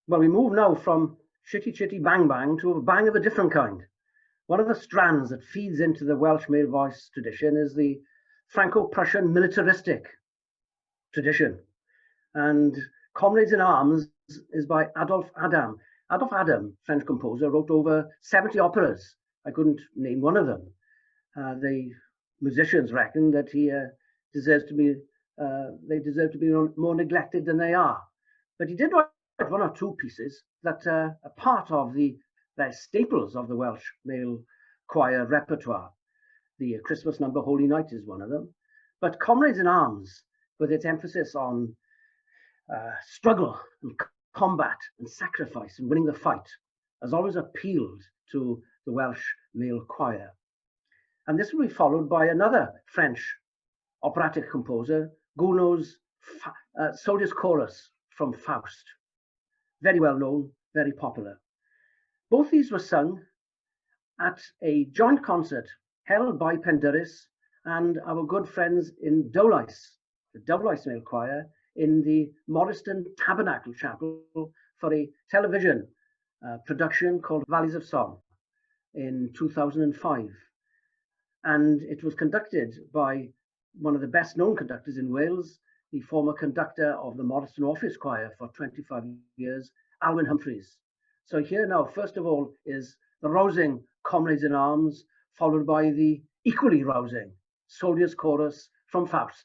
Well, we move now from shitty chitty bang bang to a bang of a different kind. One of the strands that feeds into the Welsh male voice tradition is the Franco-Prussian militaristic tradition. And Comrades in Arms is by Adolphe Adam. Adolphe Adam, French composer, wrote over 70 operas. I couldn't name one of them. The musicians reckon that he deserves to be, they deserve to be more neglected than they are. But he did write one or two pieces that are part of they're staples of the Welsh male choir repertoire. The Christmas number Holy Night is one of them. But Comrades in Arms, with its emphasis on struggle and combat and sacrifice and winning the fight, has always appealed to the Welsh male choir. And this will be followed by another French operatic composer, Gounod's Soldier's Chorus from Faust. Very well known, very popular. Both these were sung at a joint concert held by Pendyrus and our good friends in Dowlais, the Dowlais Male Choir, in the Morriston Tabernacle Chapel for a television production called Valleys of Song in 2005. And it was conducted by one of the best known conductors in Wales, the former conductor of the Morriston Office Choir for 25 years, Alwyn Humphreys. So here now, first of all, is the rousing Comrades in Arms, followed by the equally rousing Soldier's Chorus from Faust.